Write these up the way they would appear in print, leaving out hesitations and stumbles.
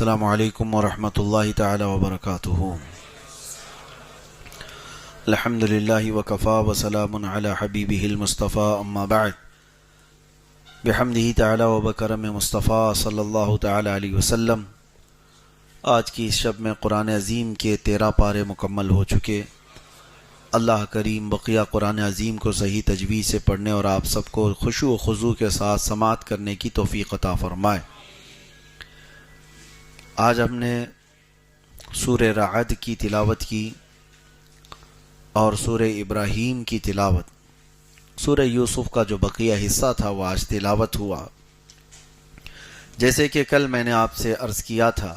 السلام علیکم ورحمۃ اللہ تعالی وبرکاتہ۔ الحمد للہ وکفا وسلام علی حبیبہ المصطفیٰ اما بعد، بحمدہ تعالی وبکرم مصطفیٰ صلی اللہ تعالی علیہ وسلم۔ آج کی اس شب میں قرآن عظیم کے 13 پارے مکمل ہو چکے۔ اللہ کریم بقیہ قرآن عظیم کو صحیح تجوید سے پڑھنے اور آپ سب کو خشوع و خضوع کے ساتھ سماعت کرنے کی توفیق عطا فرمائے۔ آج ہم نے سورہ رعد کی تلاوت کی اور سورہ ابراہیم کی تلاوت، سورہ یوسف کا جو بقیہ حصہ تھا وہ آج تلاوت ہوا۔ جیسے کہ کل میں نے آپ سے عرض کیا تھا،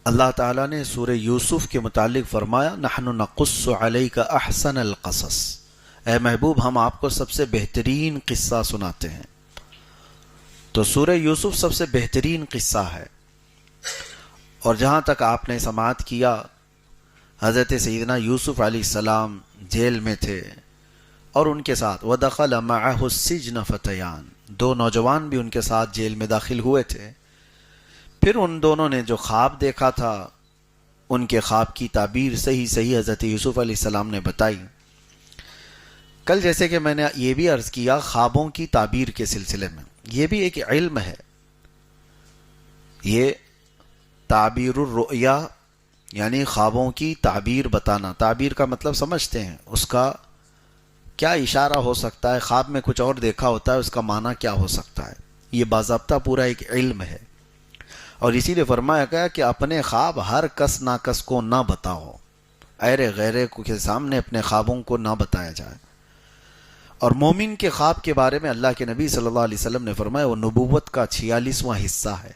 اللہ تعالیٰ نے سورہ یوسف کے متعلق فرمایا نحن نقص علیک احسن القصص، اے محبوب ہم آپ کو سب سے بہترین قصہ سناتے ہیں۔ تو سورہ یوسف سب سے بہترین قصہ ہے، اور جہاں تک آپ نے سماعت کیا، حضرت سیدنا یوسف علیہ السلام جیل میں تھے اور ان کے ساتھ وَدَخَلَ مَعَهُ السِّجْنَ فَتَيَانِ، 2 نوجوان بھی ان کے ساتھ جیل میں داخل ہوئے تھے۔ پھر ان دونوں نے جو خواب دیکھا تھا، ان کے خواب کی تعبیر صحیح حضرت یوسف علیہ السلام نے بتائی۔ کل جیسے کہ میں نے یہ بھی عرض کیا، خوابوں کی تعبیر کے سلسلے میں یہ بھی ایک علم ہے۔ یہ تعبیر الرؤیا یعنی خوابوں کی تعبیر بتانا، تعبیر کا مطلب سمجھتے ہیں، اس کا کیا اشارہ ہو سکتا ہے، خواب میں کچھ اور دیکھا ہوتا ہے، اس کا معنی کیا ہو سکتا ہے، یہ باضابطہ پورا ایک علم ہے۔ اور اسی لیے فرمایا گیا کہ اپنے خواب ہر کس ناکس کو نہ بتاؤ، ایرے غیرے کے سامنے اپنے خوابوں کو نہ بتایا جائے۔ اور مومن کے خواب کے بارے میں اللہ کے نبی صلی اللہ علیہ وسلم نے فرمایا وہ نبوت کا 46واں حصہ ہے،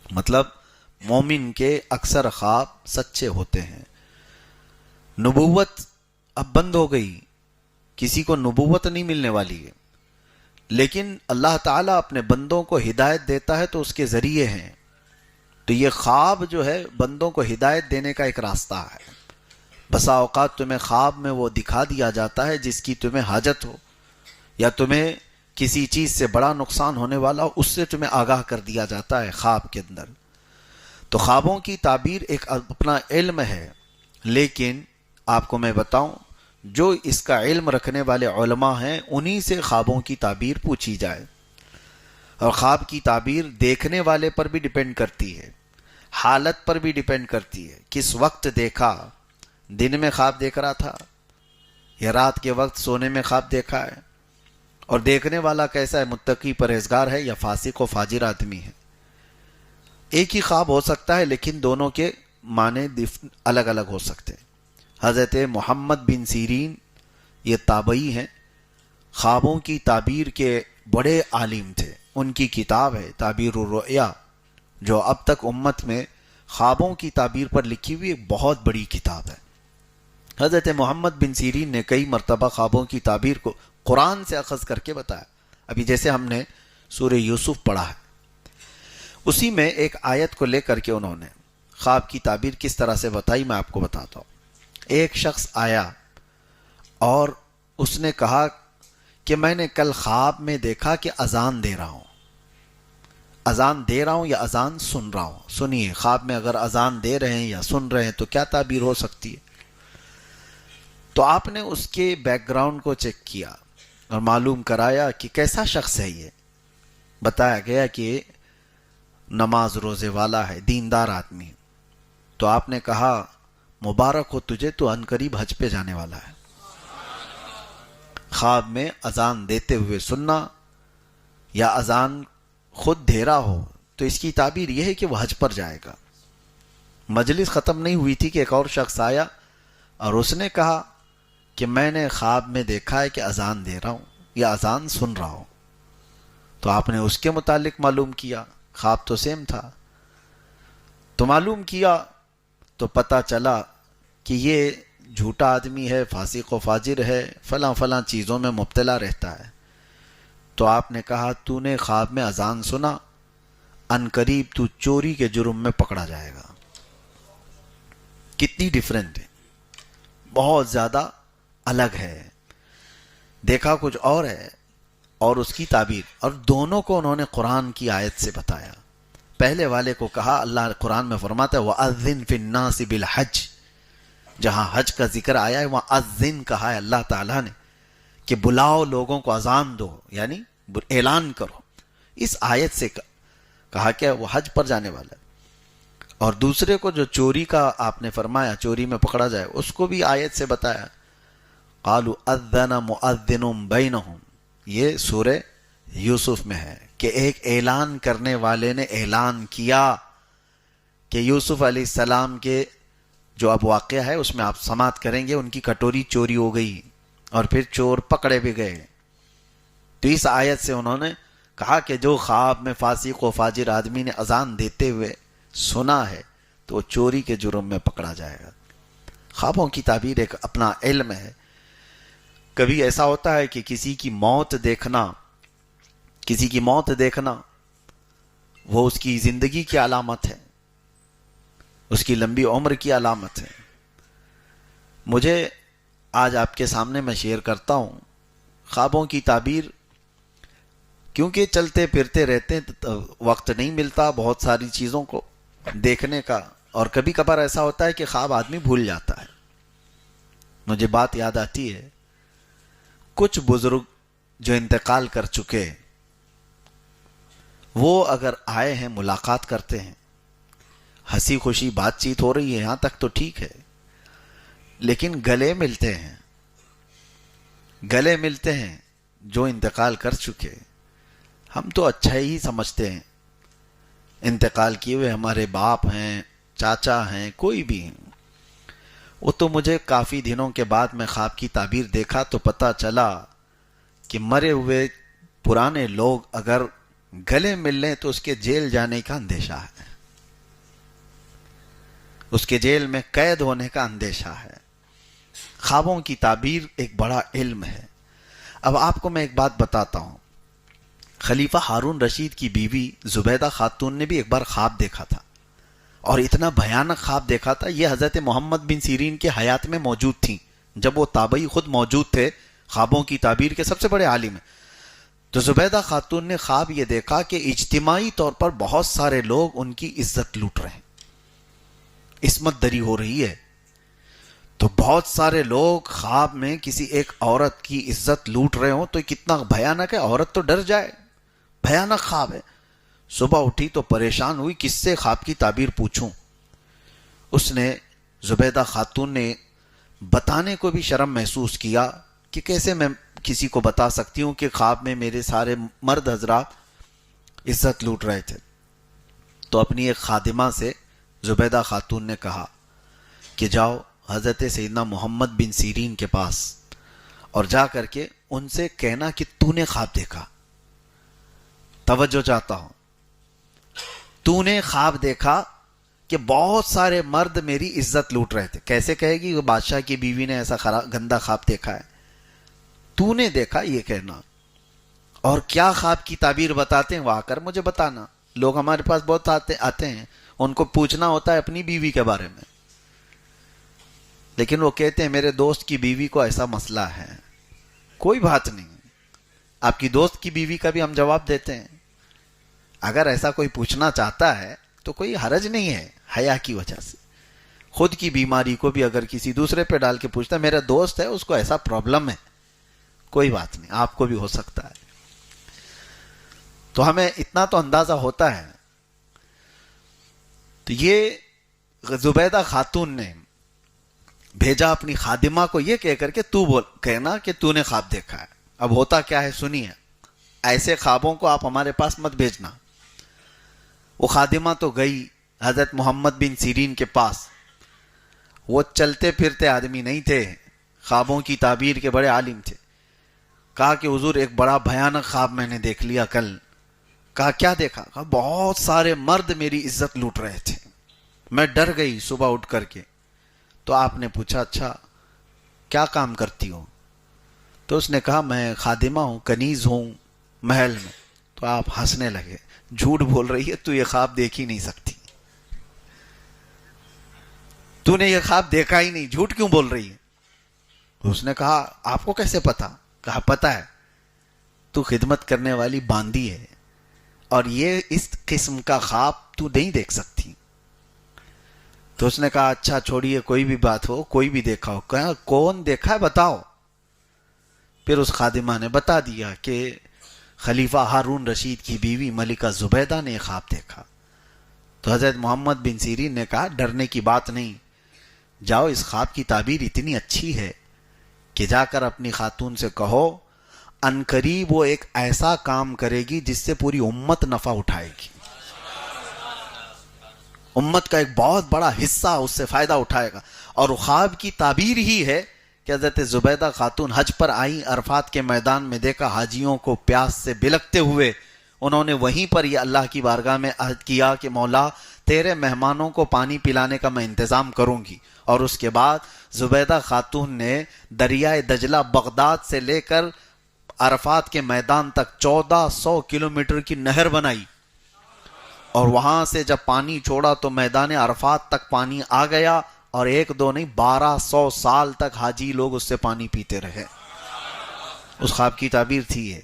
مطلب مومن کے اکثر خواب سچے ہوتے ہیں۔ نبوت اب بند ہو گئی، کسی کو نبوت نہیں ملنے والی ہے، لیکن اللہ تعالیٰ اپنے بندوں کو ہدایت دیتا ہے تو اس کے ذریعے ہیں۔ تو یہ خواب جو ہے بندوں کو ہدایت دینے کا ایک راستہ ہے۔ بسا اوقات تمہیں خواب میں وہ دکھا دیا جاتا ہے جس کی تمہیں حاجت ہو، یا تمہیں کسی چیز سے بڑا نقصان ہونے والا ہو، اس سے تمہیں آگاہ کر دیا جاتا ہے خواب کے اندر۔ تو خوابوں کی تعبیر ایک اپنا علم ہے، لیکن آپ کو میں بتاؤں، جو اس کا علم رکھنے والے علماء ہیں انہی سے خوابوں کی تعبیر پوچھی جائے۔ اور خواب کی تعبیر دیکھنے والے پر بھی ڈیپینڈ کرتی ہے، حالت پر بھی ڈیپینڈ کرتی ہے، کس وقت دیکھا، دن میں خواب دیکھ رہا تھا یا رات کے وقت سونے میں خواب دیکھا ہے، اور دیکھنے والا کیسا ہے، متقی پرہیزگار ہے یا فاسق و فاجر آدمی ہے۔ ایک ہی خواب ہو سکتا ہے لیکن دونوں کے معنی الگ الگ ہو سکتے ہیں۔ حضرت محمد بن سیرین یہ تابعی ہیں، خوابوں کی تعبیر کے بڑے عالم تھے۔ ان کی کتاب ہے تعبیر الرؤیا، جو اب تک امت میں خوابوں کی تعبیر پر لکھی ہوئی ایک بہت بڑی کتاب ہے۔ حضرت محمد بن سیرین نے کئی مرتبہ خوابوں کی تعبیر کو قرآن سے اخذ کر کے بتایا۔ ابھی جیسے ہم نے سورہ یوسف پڑھا ہے، اسی میں ایک آیت کو لے کر کے انہوں نے خواب کی تعبیر کس طرح سے بتائی، میں آپ کو بتاتا ہوں۔ ایک شخص آیا اور اس نے کہا کہ میں نے کل خواب میں دیکھا کہ اذان دے رہا ہوں، اذان دے رہا ہوں یا اذان سن رہا ہوں۔ سنیے، خواب میں اگر اذان دے رہے ہیں یا سن رہے ہیں تو کیا تعبیر ہو سکتی ہے؟ تو آپ نے اس کے بیک گراؤنڈ کو چیک کیا اور معلوم کرایا کہ کیسا شخص ہے یہ۔ بتایا گیا کہ نماز روزے والا ہے، دیندار آدمی۔ تو آپ نے کہا مبارک ہو تجھے، تو عنقریب حج پہ جانے والا ہے۔ خواب میں اذان دیتے ہوئے سننا یا اذان خود دے رہا ہو تو اس کی تعبیر یہ ہے کہ وہ حج پر جائے گا۔ مجلس ختم نہیں ہوئی تھی کہ ایک اور شخص آیا اور اس نے کہا کہ میں نے خواب میں دیکھا ہے کہ اذان دے رہا ہوں یا اذان سن رہا ہوں۔ تو آپ نے اس کے متعلق معلوم کیا، خواب تو سیم تھا، تو معلوم کیا تو پتہ چلا کہ یہ جھوٹا آدمی ہے، فاسق و فاجر ہے، فلاں فلاں چیزوں میں مبتلا رہتا ہے۔ تو آپ نے کہا تو نے خواب میں اذان سنا، عنقریب تو چوری کے جرم میں پکڑا جائے گا۔ کتنی ڈیفرنٹ ہے، بہت زیادہ الگ ہے۔ دیکھا کچھ اور ہے اور اس کی تعبیر، اور دونوں کو انہوں نے قرآن کی آیت سے بتایا۔ پہلے والے کو کہا، اللہ قرآن میں فرماتا ہے وَأَذِّن فِي النَّاسِ بِالْحَجِّ، جہاں حج کا ذکر آیا ہے وہاں اذن کہا ہے اللہ تعالیٰ نے کہ بلاؤ لوگوں کو، اذان دو، یعنی اعلان کرو. اس آیت سے کہا کہ وہ حج پر جانے والا ہے. اور دوسرے کو جو چوری کا آپ نے فرمایا چوری میں پکڑا جائے، اس کو بھی آیت سے بتایا، قالوا اذن مؤذن بینہم، یہ سورہ یوسف میں ہے کہ ایک اعلان کرنے والے نے اعلان کیا کہ یوسف علیہ السلام کے جو اب واقعہ ہے اس میں آپ سماعت کریں گے، ان کی کٹوری چوری ہو گئی اور پھر چور پکڑے بھی گئے. تو اس آیت سے انہوں نے کہا کہ جو خواب میں فاسق و فاجر آدمی نے اذان دیتے ہوئے سنا ہے تو وہ چوری کے جرم میں پکڑا جائے گا. خوابوں کی تعبیر ایک اپنا علم ہے. کبھی ایسا ہوتا ہے کہ کسی کی موت دیکھنا وہ اس کی زندگی کی علامت ہے، اس کی لمبی عمر کی علامت ہے. مجھے آج آپ کے سامنے میں شیئر کرتا ہوں خوابوں کی تعبیر، کیونکہ چلتے پھرتے رہتے ہیں تو وقت نہیں ملتا بہت ساری چیزوں کو دیکھنے کا، اور کبھی کبھار ایسا ہوتا ہے کہ خواب آدمی بھول جاتا ہے. مجھے بات یاد آتی ہے، کچھ بزرگ جو انتقال کر چکے وہ اگر آئے ہیں ملاقات کرتے ہیں، ہنسی خوشی بات چیت ہو رہی ہے، یہاں تک تو ٹھیک ہے، لیکن گلے ملتے ہیں جو انتقال کر چکے. ہم تو اچھا ہی سمجھتے ہیں، انتقال کیے ہوئے ہمارے باپ ہیں، چاچا ہیں، کوئی بھی ہیں. وہ تو مجھے کافی دنوں کے بعد میں خواب کی تعبیر دیکھا تو پتہ چلا کہ مرے ہوئے پرانے لوگ اگر گلے مل لیں تو اس کے جیل جانے کا اندیشہ ہے، اس کے جیل میں قید ہونے کا اندیشہ ہے. خوابوں کی تعبیر ایک بڑا علم ہے. اب آپ کو میں ایک بات بتاتا ہوں. خلیفہ ہارون رشید کی بیوی زبیدہ خاتون نے بھی ایک بار خواب دیکھا تھا، اور اتنا بھیانک خواب دیکھا تھا. یہ حضرت محمد بن سیرین کے حیات میں موجود تھیں، جب وہ تابعی خود موجود تھے، خوابوں کی تعبیر کے سب سے بڑے عالم ہیں. تو زبیدہ خاتون نے خواب یہ دیکھا کہ اجتماعی طور پر بہت سارے لوگ ان کی عزت لوٹ رہے ہیں، عصمت دری ہو رہی ہے. تو بہت سارے لوگ خواب میں کسی ایک عورت کی عزت لوٹ رہے ہوں تو کتنا بھیانک ہے، عورت تو ڈر جائے، بھیانک خواب ہے. صبح اٹھی تو پریشان ہوئی کس سے خواب کی تعبیر پوچھوں. اس نے زبیدہ خاتون نے بتانے کو بھی شرم محسوس کیا کہ کیسے میں کسی کو بتا سکتی ہوں کہ خواب میں میرے سارے مرد حضرات عزت لوٹ رہے تھے. تو اپنی ایک خادمہ سے زبیدہ خاتون نے کہا کہ جاؤ حضرت سیدنا محمد بن سیرین کے پاس اور جا کر کے ان سے کہنا کہ تو نے خواب دیکھا. توجہ چاہتا ہوں، تو نے خواب دیکھا کہ بہت سارے مرد میری عزت لوٹ رہے تھے. کیسے کہے گی وہ بادشاہ کی بیوی نے ایسا گندا خواب دیکھا ہے؟ تو نے دیکھا یہ کہنا. اور کیا خواب کی تعبیر بتاتے ہیں وہ آ کر مجھے بتانا. لوگ ہمارے پاس بہت آتے ہیں، ان کو پوچھنا ہوتا ہے اپنی بیوی کے بارے میں، لیکن وہ کہتے ہیں میرے دوست کی بیوی کو ایسا مسئلہ ہے. کوئی بات نہیں، آپ کی دوست کی بیوی کا بھی ہم جواب دیتے ہیں. اگر ایسا کوئی پوچھنا چاہتا ہے تو کوئی حرج نہیں ہے، حیا کی وجہ سے. خود کی بیماری کو بھی اگر کسی دوسرے پہ ڈال کے پوچھتا ہے میرا دوست ہے اس کو ایسا پرابلم ہے، کوئی بات نہیں، آپ کو بھی ہو سکتا ہے. تو ہمیں اتنا تو اندازہ ہوتا ہے. تو یہ زبیدہ خاتون نے بھیجا اپنی خادمہ کو یہ کہہ کر کے تو کہنا کہ تو نے خواب دیکھا ہے. اب ہوتا کیا ہے سنیے، ایسے خوابوں کو آپ ہمارے پاس مت بھیجنا. وہ خادمہ تو گئی حضرت محمد بن سیرین کے پاس. وہ چلتے پھرتے آدمی نہیں تھے، خوابوں کی تعبیر کے بڑے عالم تھے. کہا کہ حضور ایک بڑا بھیانک خواب میں نے دیکھ لیا کل. کہا کیا دیکھا؟ کہا بہت سارے مرد میری عزت لوٹ رہے تھے، میں ڈر گئی صبح اٹھ کر کے. تو آپ نے پوچھا اچھا کیا کام کرتی ہوں؟ تو اس نے کہا میں خادمہ ہوں، کنیز ہوں محل میں. تو آپ ہنسنے لگے. جھوٹ بول رہی ہے، تو یہ خواب دیکھ ہی نہیں سکتی، تو نے یہ خواب دیکھا ہی نہیں، جھوٹ کیوں بول رہی ہے؟ اس نے کہا آپ کو کیسے پتا؟ کہا پتا ہے، تو خدمت کرنے والی باندی ہے، اور یہ اس قسم کا خواب تو نہیں دیکھ سکتی. تو اس نے کہا اچھا چھوڑیے، کوئی بھی بات ہو، کوئی بھی دیکھا ہو. کہا کون دیکھا ہے بتاؤ. پھر اس خادمہ نے بتا دیا کہ خلیفہ ہارون رشید کی بیوی ملکہ زبیدہ نے خواب دیکھا. تو حضرت محمد بن سیرین نے کہا ڈرنے کی بات نہیں، جاؤ، اس خواب کی تعبیر اتنی اچھی ہے کہ جا کر اپنی خاتون سے کہو عنقریب وہ ایک ایسا کام کرے گی جس سے پوری امت نفع اٹھائے گی، امت کا ایک بہت بڑا حصہ اس سے فائدہ اٹھائے گا. اور خواب کی تعبیر ہی ہے کہ حضرت زبیدہ خاتون حج پر آئیں، عرفات کے میدان میں دیکھا حاجیوں کو پیاس سے بلکتے ہوئے. انہوں نے وہیں پر یہ اللہ کی بارگاہ میں عہد کیا کہ مولا تیرے مہمانوں کو پانی پلانے کا میں انتظام کروں گی. اور اس کے بعد زبیدہ خاتون نے دریائے دجلہ بغداد سے لے کر عرفات کے میدان تک 1400 کلومیٹر کی نہر بنائی، اور وہاں سے جب پانی چھوڑا تو میدان عرفات تک پانی آ گیا، اور 1-2 نہیں 1200 سال تک حاجی لوگ اس سے پانی پیتے رہے. اس خواب کی تعبیر تھی یہ.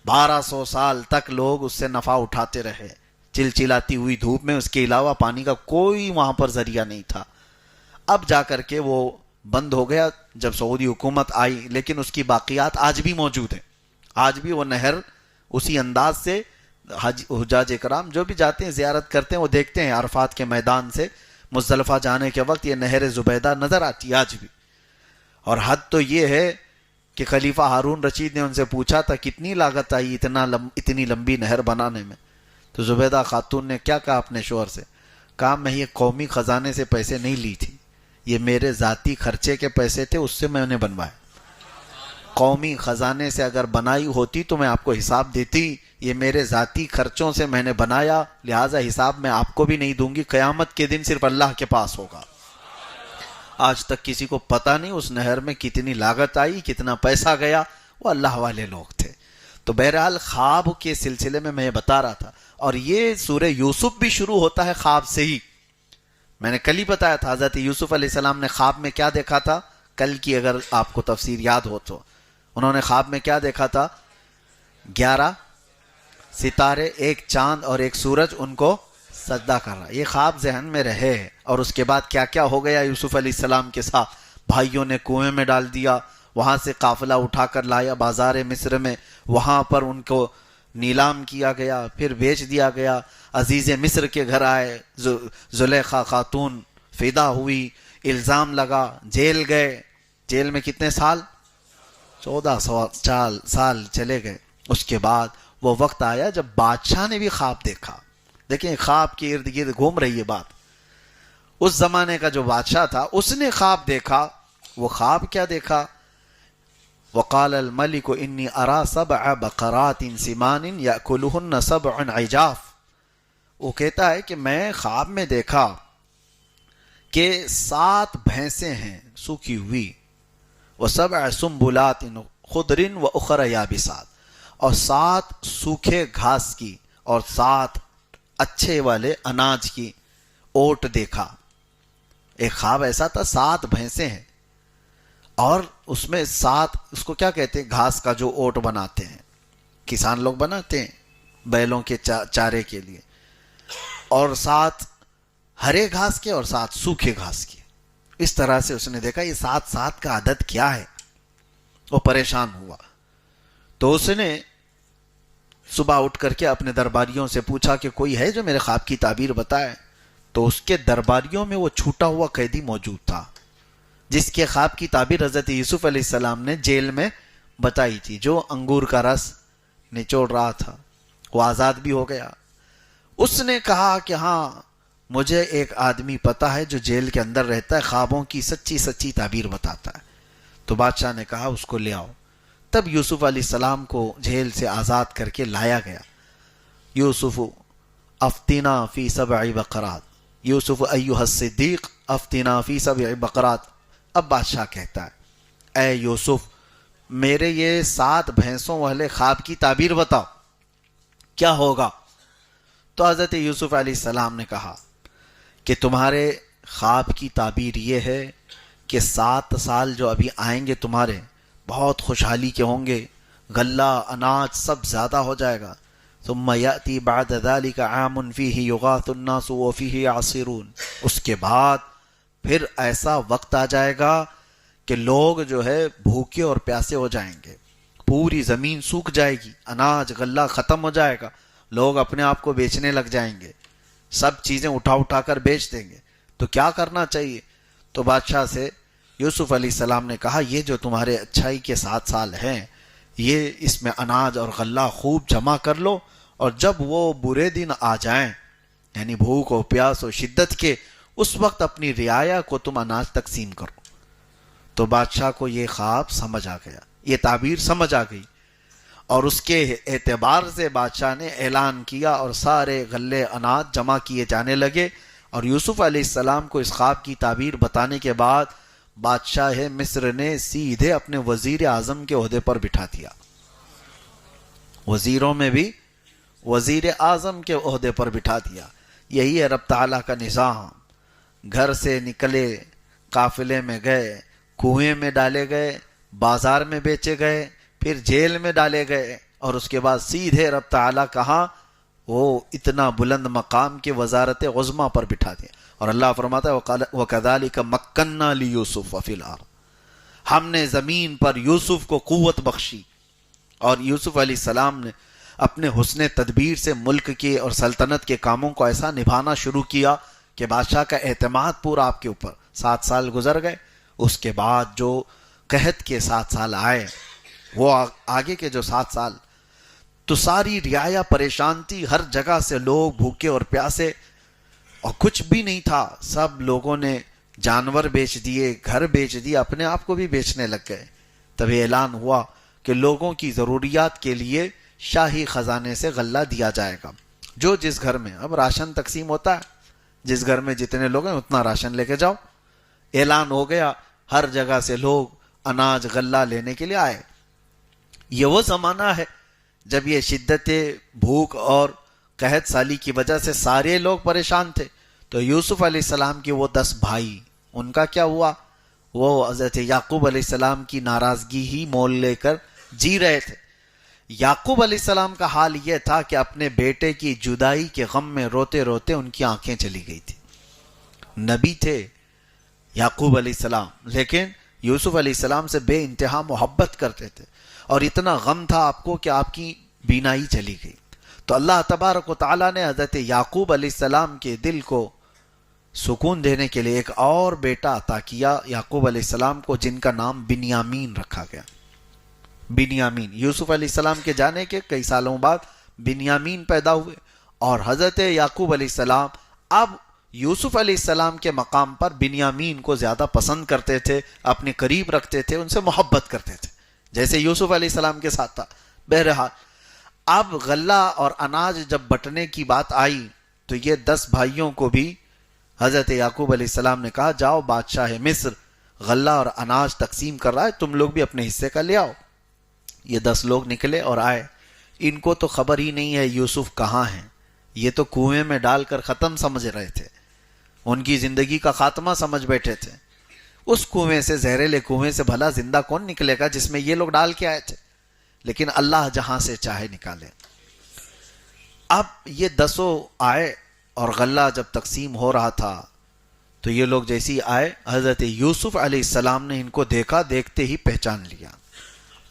1200 سال تک لوگ اس سے نفع اٹھاتے رہے چلچلاتی ہوئی دھوپ میں. اس کے علاوہ پانی کا کوئی وہاں پر ذریعہ نہیں تھا. اب جا کر کے وہ بند ہو گیا جب سعودی حکومت آئی، لیکن اس کی باقیات آج بھی موجود ہیں. آج بھی وہ نہر اسی انداز سے حجاج اکرام جو بھی جاتے ہیں زیارت کرتے ہیں وہ دیکھتے ہیں عرفات کے میدان سے مزدلفہ جانے کے وقت یہ نہر زبیدہ نظر آتی ہے آج بھی. اور حد تو یہ ہے کہ خلیفہ ہارون رشید نے ان سے پوچھا تھا کتنی لاگت آئی اتنی لمبی نہر بنانے میں. تو زبیدہ خاتون نے کیا کہا اپنے شوہر سے؟ کہا میں یہ قومی خزانے سے پیسے نہیں لی تھی، یہ میرے ذاتی خرچے کے پیسے تھے، اس سے میں نے بنوائے. قومی خزانے سے اگر بنائی ہوتی تو میں آپ کو حساب دیتی، یہ میرے ذاتی خرچوں سے میں نے بنایا، لہٰذا حساب میں آپ کو بھی نہیں دوں گی، قیامت کے دن صرف اللہ کے پاس ہوگا. آج تک کسی کو پتہ نہیں اس نہر میں کتنی لاگت آئی، کتنا پیسہ گیا، وہ اللہ والے لوگ تھے. تو بہرحال خواب کے سلسلے میں یہ بتا رہا تھا. اور یہ سورہ یوسف بھی شروع ہوتا ہے خواب سے ہی. میں نے کل ہی بتایا تھا حضرت یوسف علیہ السلام نے خواب میں کیا دیکھا تھا. کل کی اگر آپ کو تفسیر یاد ہو تو انہوں نے خواب میں کیا دیکھا تھا؟ 11 ستارے، ایک چاند اور ایک سورج ان کو سجدہ کر رہا. یہ خواب ذہن میں رہے. اور اس کے بعد کیا کیا ہو گیا یوسف علیہ السلام کے ساتھ؟ بھائیوں نے کنویں میں ڈال دیا، وہاں سے قافلہ اٹھا کر لایا بازار مصر میں، وہاں پر ان کو نیلام کیا گیا، پھر بیچ دیا گیا. عزیز مصر کے گھر آئے، زلیخا خاتون فدا ہوئی، الزام لگا، جیل گئے. جیل میں کتنے سال؟ 1400 سال چلے گئے. اس کے بعد وہ وقت آیا جب بادشاہ نے بھی خواب دیکھا. دیکھیں خواب کے ارد گرد گھوم رہی ہے بات. اس زمانے کا جو بادشاہ تھا اس نے خواب دیکھا. وہ خواب کیا دیکھا؟ وقال الملك انی ارى 7 بقرات سمان یاکلهن 7 عجاف. وہ کہتا ہے کہ میں خواب میں دیکھا کہ 7 بھینسیں ہیں سوکھی ہوئی، و7 سنبلات خضر واخر یابسات، اور 7 سوکھے گھاس کی اور 7 اچھے والے اناج کی اوٹ دیکھا. ایک خواب ایسا تھا 7 بھینسیں ہیں اور اس میں 7، اس کو کیا کہتے ہیں، گھاس کا جو اوٹ بناتے ہیں کسان لوگ بناتے ہیں بیلوں کے چارے کے لیے، اور 7 ہرے گھاس کے اور 7 سوکھے گھاس کے. اس طرح سے اس نے دیکھا یہ 7 کا عدد کیا ہے. وہ پریشان ہوا. تو اس نے صبح اٹھ کر کے اپنے درباریوں سے پوچھا کہ کوئی ہے جو میرے خواب کی تعبیر بتائے. تو اس کے درباریوں میں وہ چھوٹا ہوا قیدی موجود تھا جس کے خواب کی تعبیر حضرت یوسف علیہ السلام نے جیل میں بتائی تھی، جو انگور کا رس نچوڑ رہا تھا. وہ آزاد بھی ہو گیا. اس نے کہا کہ ہاں مجھے ایک آدمی پتا ہے جو جیل کے اندر رہتا ہے، خوابوں کی سچی تعبیر بتاتا ہے. تو بادشاہ نے کہا اس کو لے آؤ. تب یوسف علیہ السلام کو جیل سے آزاد کر کے لایا گیا. یوسف افتنا فی 7 بقرات، یوسف ایھا الصدیق افتنا فی 7 بقرات. اب بادشاہ کہتا ہے اے یوسف میرے یہ 7 بھینسوں والے خواب کی تعبیر بتاؤ کیا ہوگا. تو حضرت یوسف علیہ السلام نے کہا کہ تمہارے خواب کی تعبیر یہ ہے کہ 7 سال جو ابھی آئیں گے تمہارے بہت خوشحالی کے ہوں گے، غلہ اناج سب زیادہ ہو جائے گا، ثم یأتی بعد ذلک عام فیہ یغاث الناس وفیہ یعصرون، اس کے بعد پھر ایسا وقت آ جائے گا کہ لوگ جو ہے بھوکے اور پیاسے ہو جائیں گے، پوری زمین سوکھ جائے گی، اناج غلہ ختم ہو جائے گا، لوگ اپنے آپ کو بیچنے لگ جائیں گے، سب چیزیں اٹھا اٹھا کر بیچ دیں گے۔ تو کیا کرنا چاہیے؟ تو بادشاہ سے یوسف علیہ السلام نے کہا یہ جو تمہارے اچھائی کے 7 سال ہیں، یہ اس میں اناج اور غلہ خوب جمع کر لو، اور جب وہ برے دن آ جائیں، یعنی بھوک و پیاس و شدت کے، اس وقت اپنی رعایا کو تم اناج تقسیم کرو۔ تو بادشاہ کو یہ خواب سمجھ آ گیا، یہ تعبیر سمجھ آ گئی، اور اس کے اعتبار سے بادشاہ نے اعلان کیا اور سارے غلے اناج جمع کیے جانے لگے۔ اور یوسف علیہ السلام کو اس خواب کی تعبیر بتانے کے بعد بادشاہ مصر نے سیدھے اپنے وزیر اعظم کے عہدے پر بٹھا دیا، وزیروں میں بھی وزیر اعظم کے عہدے پر بٹھا دیا۔ یہی ہے رب تعالیٰ کا نظام، گھر سے نکلے، قافلے میں گئے، کنویں میں ڈالے گئے، بازار میں بیچے گئے، پھر جیل میں ڈالے گئے، اور اس کے بعد سیدھے رب تعالیٰ کہاں وہ اتنا بلند مقام کے وزارت عظمیٰ پر بٹھا دیا۔ اور اللہ فرماتا ہے وَكَذَلِكَ مَكَّنَّا لِيُوسُفَ فِي الْأَرْضِ، ہم نے زمین پر یوسف کو قوت بخشی، اور یوسف علیہ السلام نے اپنے حسن تدبیر سے ملک کے اور سلطنت کے کاموں کو ایسا نبھانا شروع کیا کہ بادشاہ کا اعتماد پورا آپ کے اوپر۔ 7 سال گزر گئے، اس کے بعد جو قحط کے 7 سال آئے، وہ آگے کے جو 7 سال، تو ساری رعایا پریشان تھی، ہر جگہ سے لوگ بھوکے اور پیاسے، اور کچھ بھی نہیں تھا، سب لوگوں نے جانور بیچ دیے، گھر بیچ دیے، اپنے آپ کو بھی بیچنے لگ گئے۔ تبھی اعلان ہوا کہ لوگوں کی ضروریات کے لیے شاہی خزانے سے غلہ دیا جائے گا، جو جس گھر میں، اب راشن تقسیم ہوتا ہے، جس گھر میں جتنے لوگ ہیں اتنا راشن لے کے جاؤ۔ اعلان ہو گیا، ہر جگہ سے لوگ اناج غلہ لینے کے لیے آئے۔ یہ وہ زمانہ ہے جب یہ شدت بھوک اور قحط سالی کی وجہ سے سارے لوگ پریشان تھے۔ تو یوسف علیہ السلام کے وہ 10 بھائی، ان کا کیا ہوا؟ وہ حضرت یعقوب علیہ السلام کی ناراضگی ہی مول لے کر جی رہے تھے۔ یعقوب علیہ السلام کا حال یہ تھا کہ اپنے بیٹے کی جدائی کے غم میں روتے روتے ان کی آنکھیں چلی گئی تھی۔ نبی تھے یعقوب علیہ السلام، لیکن یوسف علیہ السلام سے بے انتہا محبت کرتے تھے، اور اتنا غم تھا آپ کو کہ آپ کی بینائی چلی گئی۔ تو اللہ تبارک و تعالیٰ نے حضرت یعقوب علیہ السلام کے دل کو سکون دینے کے لیے ایک اور بیٹا عطا کیا یعقوب علیہ السلام کو، جن کا نام بنیامین رکھا گیا۔ بنیامین، یوسف علیہ السلام کے جانے کے کئی سالوں بعد بنیامین پیدا ہوئے، اور حضرت یعقوب علیہ السلام اب یوسف علیہ السلام کے مقام پر بنیامین کو زیادہ پسند کرتے تھے، اپنے قریب رکھتے تھے، ان سے محبت کرتے تھے، جیسے یوسف علیہ السلام کے ساتھ تھا۔ بہرحال اب غلہ اور اناج جب بٹنے کی بات آئی تو یہ 10 بھائیوں کو بھی حضرت یعقوب علیہ السلام نے کہا جاؤ، بادشاہ مصر غلہ اور اناج تقسیم کر رہا ہے، تم لوگ بھی اپنے حصے کا لے آؤ۔ یہ 10 لوگ نکلے اور آئے، ان کو تو خبر ہی نہیں ہے یوسف کہاں ہیں، یہ تو کنویں میں ڈال کر ختم سمجھ رہے تھے، ان کی زندگی کا خاتمہ سمجھ بیٹھے تھے۔ اس کنویں سے، زہریلے کنویں سے بھلا زندہ کون نکلے گا جس میں یہ لوگ ڈال کے آئے تھے، لیکن اللہ جہاں سے چاہے نکالے۔ اب یہ 10 آئے اور غلہ جب تقسیم ہو رہا تھا تو یہ لوگ جیسے آئے، حضرت یوسف علیہ السلام نے ان کو دیکھا، دیکھتے ہی پہچان لیا،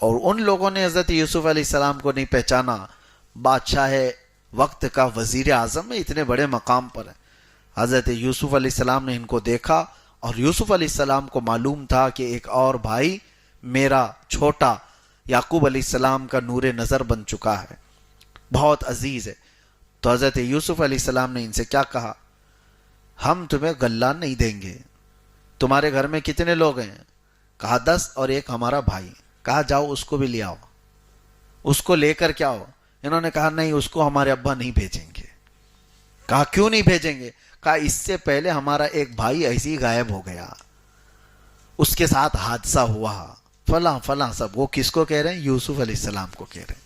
اور ان لوگوں نے حضرت یوسف علیہ السلام کو نہیں پہچانا۔ بادشاہ وقت کا وزیر اعظم ہے، اتنے بڑے مقام پر ہے۔ حضرت یوسف علیہ السلام نے ان کو دیکھا، اور یوسف علیہ السلام کو معلوم تھا کہ ایک اور بھائی میرا چھوٹا یعقوب علیہ السلام کا نور نظر بن چکا ہے، بہت عزیز ہے۔ تو حضرت یوسف علیہ السلام نے ان سے کیا کہا؟ ہم تمہیں غلہ نہیں دیں گے۔ تمہارے گھر میں کتنے لوگ ہیں؟ کہا 10 اور ایک ہمارا بھائی۔ کہا جاؤ اس کو بھی لے آؤ، اس کو لے کر کیا ہو؟ انہوں نے کہا نہیں، اس کو ہمارے ابا نہیں بھیجیں گے۔ کہا کیوں نہیں بھیجیں گے؟ کہا اس سے پہلے ہمارا ایک بھائی ایسے ہی غائب ہو گیا، اس کے ساتھ حادثہ ہوا، فلاں فلاں سب۔ وہ کس کو کہہ رہے ہیں؟ یوسف علیہ السلام کو کہہ رہے ہیں۔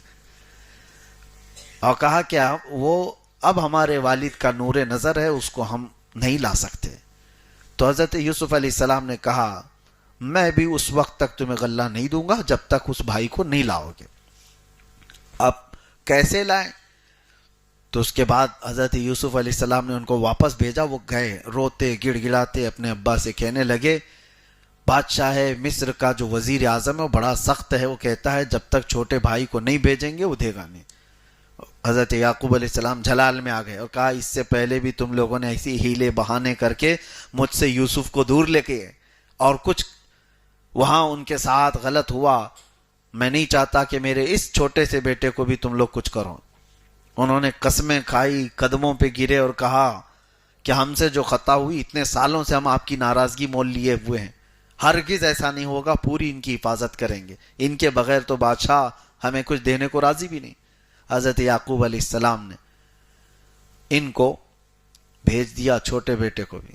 اور کہا کیا وہ اب ہمارے والد کا نور نظر ہے، اس کو ہم نہیں لا سکتے۔ تو حضرت یوسف علیہ السلام نے کہا میں بھی اس وقت تک تمہیں غلہ نہیں دوں گا جب تک اس بھائی کو نہیں لاؤ گے۔ اب کیسے لائیں؟ تو اس کے بعد حضرت یوسف علیہ السلام نے ان کو واپس بھیجا. وہ گئے روتے گڑ گڑاتے اپنے ابا سے کہنے لگے بادشاہ مصر کا جو وزیر اعظم ہے وہ بڑا سخت ہے, وہ کہتا ہے جب تک چھوٹے بھائی کو نہیں بھیجیں گے وہ دے گا نہیں. حضرت یعقوب علیہ السلام جلال میں آ گئے اور کہا اس سے پہلے بھی تم لوگوں نے ایسی ہیلے بہانے کر کے مجھ سے یوسف کو دور لے کے اور کچھ وہاں ان کے ساتھ غلط ہوا. میں نہیں چاہتا کہ میرے اس چھوٹے سے بیٹے کو بھی تم لوگ کچھ کرو. انہوں نے قسمیں کھائی, قدموں پہ گرے اور کہا کہ ہم سے جو خطا ہوئی, اتنے سالوں سے ہم آپ کی ناراضگی مول لیے ہوئے ہیں, ہرگز ایسا نہیں ہوگا, پوری ان کی حفاظت کریں گے, ان کے بغیر تو بادشاہ ہمیں کچھ دینے کو راضی بھی نہیں. حضرت یعقوب علیہ السلام نے ان کو بھیج دیا, چھوٹے بیٹے کو بھی.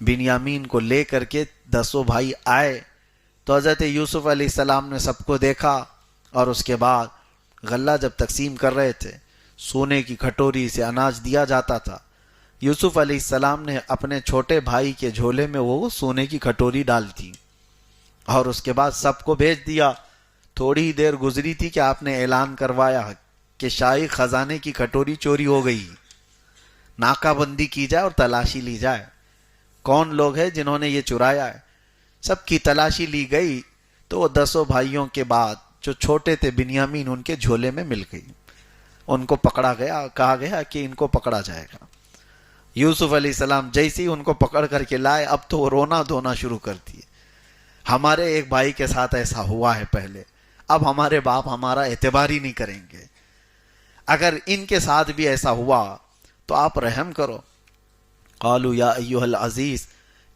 بنیامین کو لے کر کے 10 بھائی آئے تو حضرت یوسف علیہ السلام نے سب کو دیکھا اور اس کے بعد غلہ جب تقسیم کر رہے تھے سونے کی کھٹوری سے اناج دیا جاتا تھا. یوسف علیہ السلام نے اپنے چھوٹے بھائی کے جھولے میں وہ سونے کی کھٹوری ڈال دی اور اس کے بعد سب کو بھیج دیا. تھوڑی ہی دیر گزری تھی کہ آپ نے اعلان کروایا کہ شاہی خزانے کی کھٹوری چوری ہو گئی, ناکہ بندی کی جائے اور تلاشی لی جائے. کون لوگ ہیں جنہوں نے یہ چرایا ہے؟ سب کی تلاشی لی گئی تو وہ 10 بھائیوں کے بعد جو چھوٹے تھے بنیامین ان کے جھولے میں مل گئی. ان کو پکڑا گیا, کہا گیا کہ ان کو پکڑا جائے گا. یوسف علیہ السلام جیسے ہی ان کو پکڑ کر کے لائے اب تو وہ رونا دھونا شروع کر دیے. ہمارے ایک بھائی کے ساتھ ایسا ہوا ہے پہلے, اب ہمارے باپ ہمارا اعتبار ہی نہیں کریں گے. اگر ان کے ساتھ بھی ایسا ہوا تو آپ رحم کرو. قالوا یا ایھا العزیز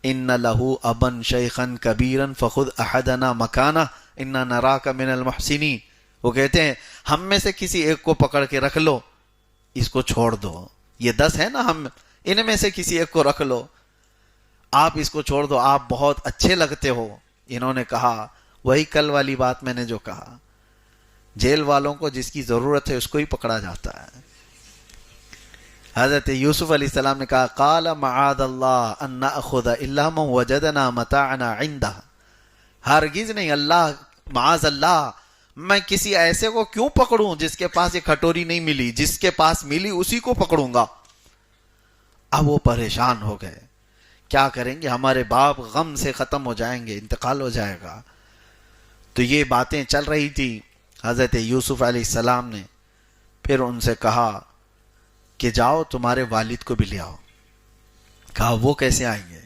ان لہ ابا شیخا کبیرا فخذ احدنا مکانہ انا نراک من المحسنین. وہ کہتے ہیں ہم میں سے کسی ایک کو پکڑ کے رکھ لو, اس کو چھوڑ دو. یہ 10 ہے نا, ہم ان میں سے کسی ایک کو رکھ لو, آپ اس کو چھوڑ دو, آپ بہت اچھے لگتے ہو. انہوں نے کہا وہی کل والی بات میں نے جو کہا, جیل والوں کو جس کی ضرورت ہے اس کو ہی پکڑا جاتا ہے. حضرت یوسف علیہ السلام نے کہا قال معاذ اللہ ان ناخذ الا من وجدنا متاعنا عنده. ہرگز نہیں, اللہ معاذ اللہ, میں کسی ایسے کو کیوں پکڑوں جس کے پاس یہ کھٹوری نہیں ملی, جس کے پاس ملی اسی کو پکڑوں گا. اب وہ پریشان ہو گئے, کیا کریں گے, ہمارے باپ غم سے ختم ہو جائیں گے, انتقال ہو جائے گا. تو یہ باتیں چل رہی تھی. حضرت یوسف علیہ السلام نے پھر ان سے کہا کہ جاؤ تمہارے والد کو بھی لے آؤ. کہا وہ کیسے آئیں گے؟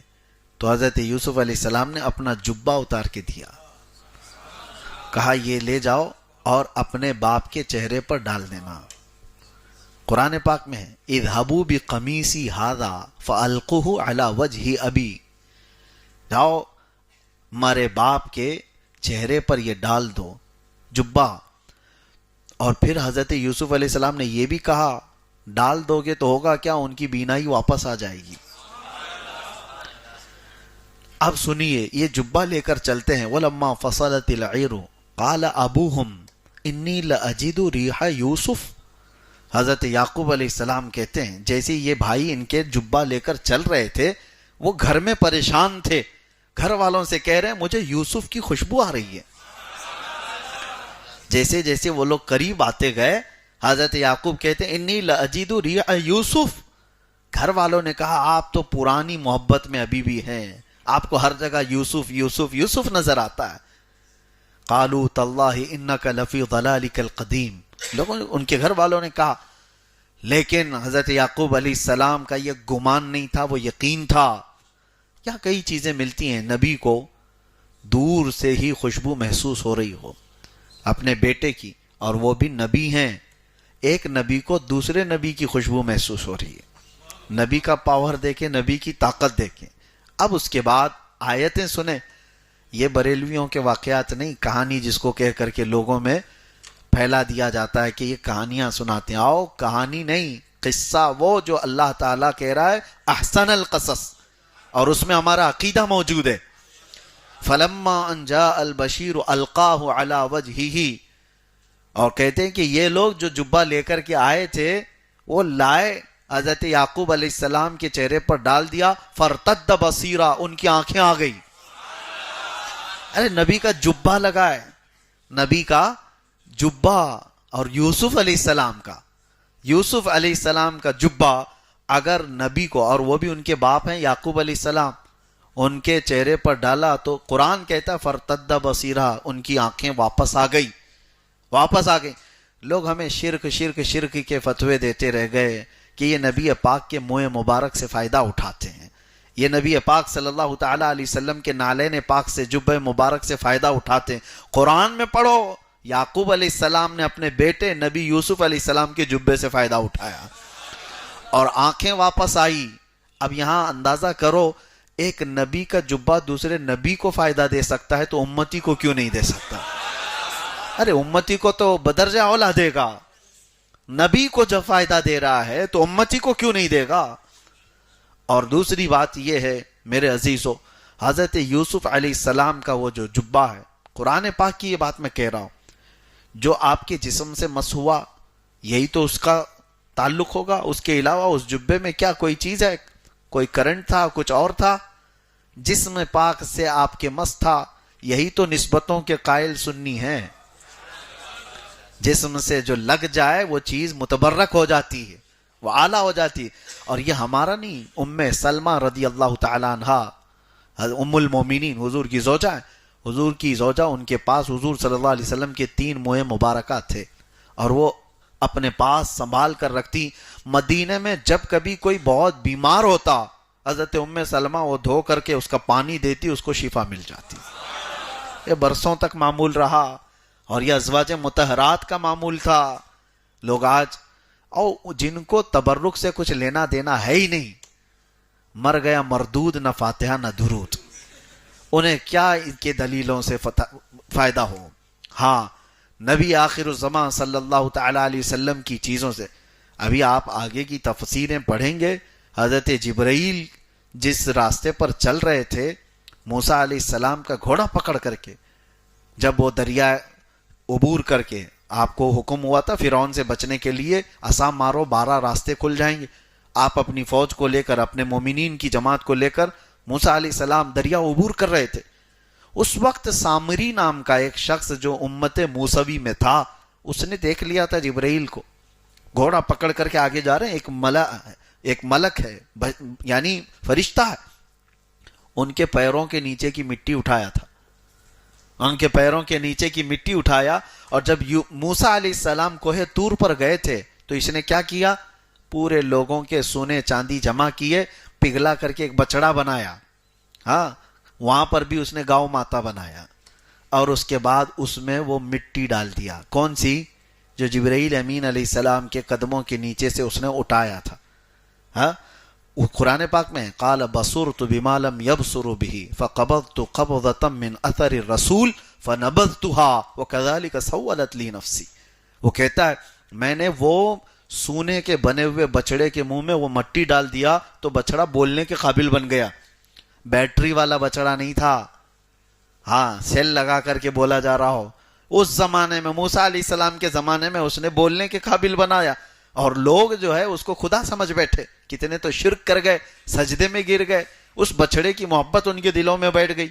تو حضرت یوسف علیہ السلام نے اپنا جبہ اتار کے دیا, کہا یہ لے جاؤ اور اپنے باپ کے چہرے پر ڈال دینا. قرآن پاک میں ہے اذهبوا بقمیصی ھذا فالقوہ علی وجہ ابی. جاؤ ہمارے باپ کے چہرے پر یہ ڈال دو جبہ. اور پھر حضرت یوسف علیہ السلام نے یہ بھی کہا ڈال دو گے تو ہوگا کیا, ان کی بینائی واپس آ جائے گی. اب سنیے, یہ جبہ لے کر چلتے ہیں. وَلَمَّا فَصَلَتِ الْعِيرُ قَالَ أَبُوهُمْ إِنِّي لَأَجِدُ رِيحَ يُوسُف. حضرت یعقوب علیہ السلام کہتے ہیں جیسے یہ بھائی ان کے جبہ لے کر چل رہے تھے وہ گھر میں پریشان تھے, گھر والوں سے کہہ رہے ہیں مجھے یوسف کی خوشبو آ رہی ہے. جیسے جیسے وہ لوگ قریب آتے گئے حضرت یعقوب کہتے ہیں انی لأجد ریح یوسف. گھر والوں نے کہا آپ تو پرانی محبت میں ابھی بھی ہیں, آپ کو ہر جگہ یوسف یوسف یوسف نظر آتا ہے. قالوا تاللہ انک لفی ضلالک القدیم. لوگوں ان کے گھر والوں نے کہا, لیکن حضرت یعقوب علیہ السلام کا یہ گمان نہیں تھا, وہ یقین تھا. کیا کئی چیزیں ملتی ہیں نبی کو دور سے ہی خوشبو محسوس ہو رہی ہو اپنے بیٹے کی, اور وہ بھی نبی ہیں. ایک نبی کو دوسرے نبی کی خوشبو محسوس ہو رہی ہے. نبی کا پاور دیکھیں, نبی کی طاقت دیکھیں. اب اس کے بعد آیتیں سنیں. یہ بریلویوں کے واقعات نہیں, کہانی جس کو کہہ کر کے لوگوں میں پھیلا دیا جاتا ہے کہ یہ کہانیاں سناتے ہیں. آؤ کہانی نہیں, قصہ وہ جو اللہ تعالیٰ کہہ رہا ہے احسن القصص, اور اس میں ہمارا عقیدہ موجود ہے. فلما ان جاء البشیر القاہ علی وجہہ. اور کہتے ہیں کہ یہ لوگ جو جبہ لے کر کے آئے تھے وہ لائے, حضرت یعقوب علیہ السلام کے چہرے پر ڈال دیا. فرتد بصیرا, ان کی آنکھیں آ گئی. ارے نبی کا جبہ لگا ہے, نبی کا جبہ اور یوسف علیہ السلام کا, یوسف علیہ السلام کا جبہ اگر نبی کو، اور وہ بھی ان کے باپ ہیں یعقوب علیہ السلام، ان کے چہرے پر ڈالا تو قرآن کہتا فرتد بصیرہ، ان کی آنکھیں واپس آ گئی. لوگ ہمیں شرک شرک شرک کے فتوے دیتے رہ گئے کہ یہ نبی پاک کے منہ مبارک سے فائدہ اٹھاتے ہیں، یہ نبی پاک صلی اللہ تعالیٰ علیہ وسلم کے نالین پاک سے جبہ مبارک سے فائدہ اٹھاتے ہیں. قرآن میں پڑھو یعقوب علیہ السلام نے اپنے بیٹے نبی یوسف علیہ السلام کے جبے سے فائدہ اٹھایا اور آنکھیں واپس آئی. اب یہاں اندازہ کرو ایک نبی کا جبہ دوسرے نبی کو فائدہ دے سکتا ہے تو امتی کو کیوں نہیں دے سکتا؟ ارے امتی کو تو بدرجہ اولا دے گا، نبی کو جب فائدہ دے رہا ہے تو امتی کو کیوں نہیں دے گا؟ اور دوسری بات یہ ہے میرے عزیزو، حضرت یوسف علیہ السلام کا وہ جو جبہ ہے، قرآن پاک کی یہ بات میں کہہ رہا ہوں، جو آپ کے جسم سے مس ہوا یہی تو اس کا تعلق ہوگا، اس کے علاوہ اس جبے میں کیا کوئی چیز ہے؟ کوئی کرنٹ تھا، کچھ اور تھا؟ جسم پاک سے آپ کے مس تھا، یہی تو نسبتوں کے قائل سنی ہیں. جسم سے جو لگ جائے وہ چیز متبرک ہو جاتی ہے، وہ اعلیٰ ہو جاتی ہے. اور یہ ہمارا نہیں، ام سلمہ رضی اللہ تعالی عنہا ام المومنین حضور کی زوجہ ہے، حضور کی زوجہ، ان کے پاس حضور صلی اللہ علیہ وسلم کے 3 منہ مبارکات تھے اور وہ اپنے پاس سنبھال کر رکھتی. مدینے میں جب کبھی کوئی بہت بیمار ہوتا حضرت ام سلمہ وہ دھو کر کے اس کا پانی دیتی، اس کو شفا مل جاتی. یہ برسوں تک معمول رہا اور یہ ازواج مطہرات کا معمول تھا. لوگ آج اور جن کو تبرک سے کچھ لینا دینا ہے ہی نہیں، مر گیا مردود، نہ فاتحہ نہ درود، انہیں کیا ان کے دلیلوں سے فائدہ ہو؟ ہاں نبی آخر الزمان صلی اللہ تعالی علیہ وسلم کی چیزوں سے. ابھی آپ آگے کی تفسیریں پڑھیں گے، حضرت جبرائیل جس راستے پر چل رہے تھے موسیٰ علیہ السلام کا گھوڑا پکڑ کر کے، جب وہ دریا عبور کر کے، آپ کو حکم ہوا تھا فرعون سے بچنے کے لیے عصا مارو 12 راستے کھل جائیں گے، آپ اپنی فوج کو لے کر، اپنے مومنین کی جماعت کو لے کر موسیٰ علیہ السلام دریا عبور کر رہے تھے. اس وقت سامری نام کا ایک شخص جو امت موسوی میں تھا، اس نے دیکھ لیا تھا جبرائیل کو گھوڑا پکڑ کر کے آگے جا رہے ہیں. ایک ملک ہے، یعنی فرشتہ ہے. ان کے پیروں کے نیچے کی مٹی اٹھایا تھا، ان کے پیروں کے نیچے کی مٹی اٹھایا. اور جب موسیٰ علیہ السلام کوہ طور پر گئے تھے تو اس نے کیا کیا؟ پورے لوگوں کے سونے چاندی جمع کیے، پگھلا کر کے ایک بچڑا بنایا. ہاں وہاں پر بھی اس نے گاؤں ماتا بنایا اور اس کے بعد اس میں وہ مٹی ڈال دیا. کون سی؟ جو جبرائیل امین علیہ السلام کے قدموں کے نیچے سے اس نے اٹھایا تھا. ہاں قرآن پاک میں قال بصرت بما لم يبصروا به فقبضت قبضة من اثر الرسول فنبذتها وكذلك سولت لي نفسي. وہ کہتا ہے میں نے وہ سونے کے بنے ہوئے بچڑے کے منہ میں وہ مٹی ڈال دیا تو بچڑا بولنے کے قابل بن گیا. بیٹری والا بچڑا نہیں تھا، ہاں سیل لگا کر کے بولا جا رہا ہو. اس زمانے میں موسیٰ علیہ السلام کے زمانے میں اس نے بولنے کے قابل بنایا اور لوگ جو ہے اس کو خدا سمجھ بیٹھے. کتنے تو شرک کر گئے، سجدے میں گر گئے، اس بچڑے کی محبت ان کے دلوں میں بیٹھ گئی